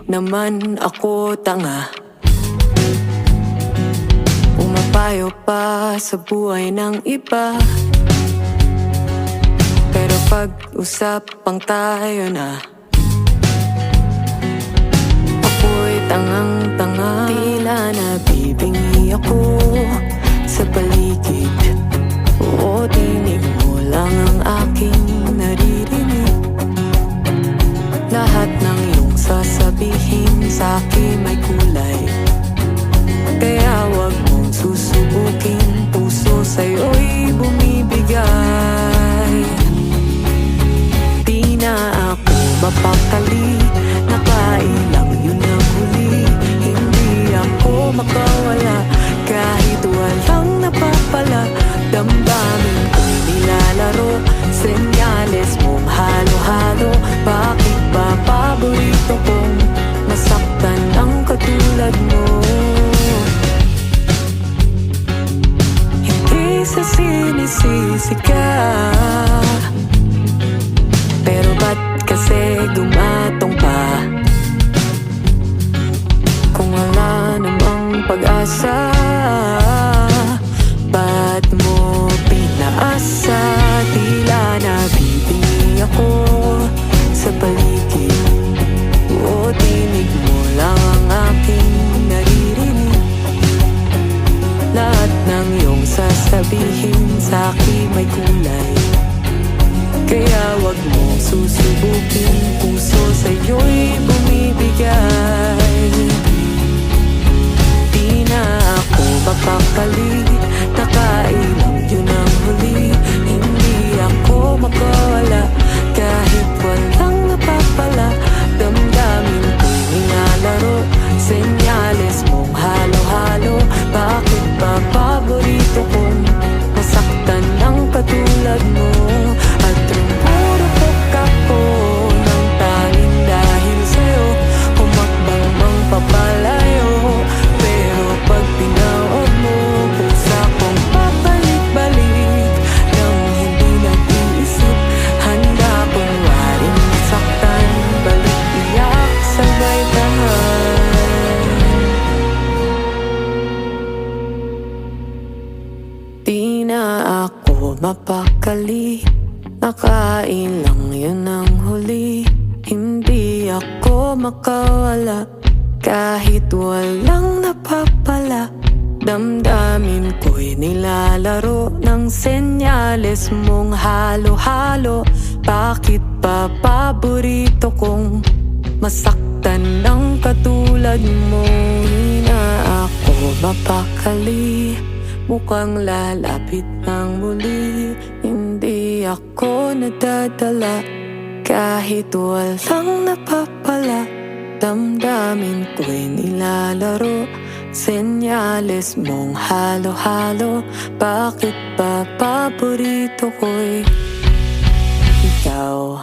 Naman ako tanga, pumapayo pa sa buhay ng iba. Pero pag-usapang tayo na, ako'y tangang-tanga. Tila nabibingi ako sa paligid. Oo, tinig mo lang ang aking naririnig. Lahat ng iyong sasabihin sa'kin may kulay, kaya wag mong susubukin. Puso sa'yo'y bumibigay. Di na ako mapakali, nakailang yun ang huli. Hindi ako makawala kahit walang napapala. Damdamin ko'y nilalaro, senyales mong halo-halo. Bakit ba paborito kong masaktan ang katulad mo? Hindi sa sinisisi ka, pero ba't kasi gumatong pa? Kung wala namang pag-asa, ba't mo pinaasa? Tila nabibingi ako sa paligid. Oo, tinig mo lang ang aking naririnig. Lahat ng iyong sasabihin sa'kin may kulay, kaya wag mong susubukin. Puso sa'yo'y bumibigay. Di na ako mapakali, nakailang yun ang huli. Hindi ako makawala kahit walang napapala. Damdamin ko'y nilalaro, senyales mong halo-halo. Bakit ba paborito kong masaktan ng katulad mo? At rumurupok ako ng tanging dahil sa'yo. Humakbang mang papalayo, pero pag pinawag mo, pusa kong papalik-balik. Nang hindi nag-iisip, handa kong waring masaktan. Balik iyak, sabay tahan. Di na ako mapakali, nakailang yun ang huli. Hindi ako makawala kahit walang napapala. Damdamin ko'y nilalaro ng senyales mong halo-halo. Bakit ba paborito kong masaktan ng katulad mo? Di na ako mapakali, mukhang lalapit ng muli. Hindi ako nadadala kahit walang napapala. Damdamin ko'y nilalaro, senyales mong halo-halo. Bakit ba paborito ko'y ikaw?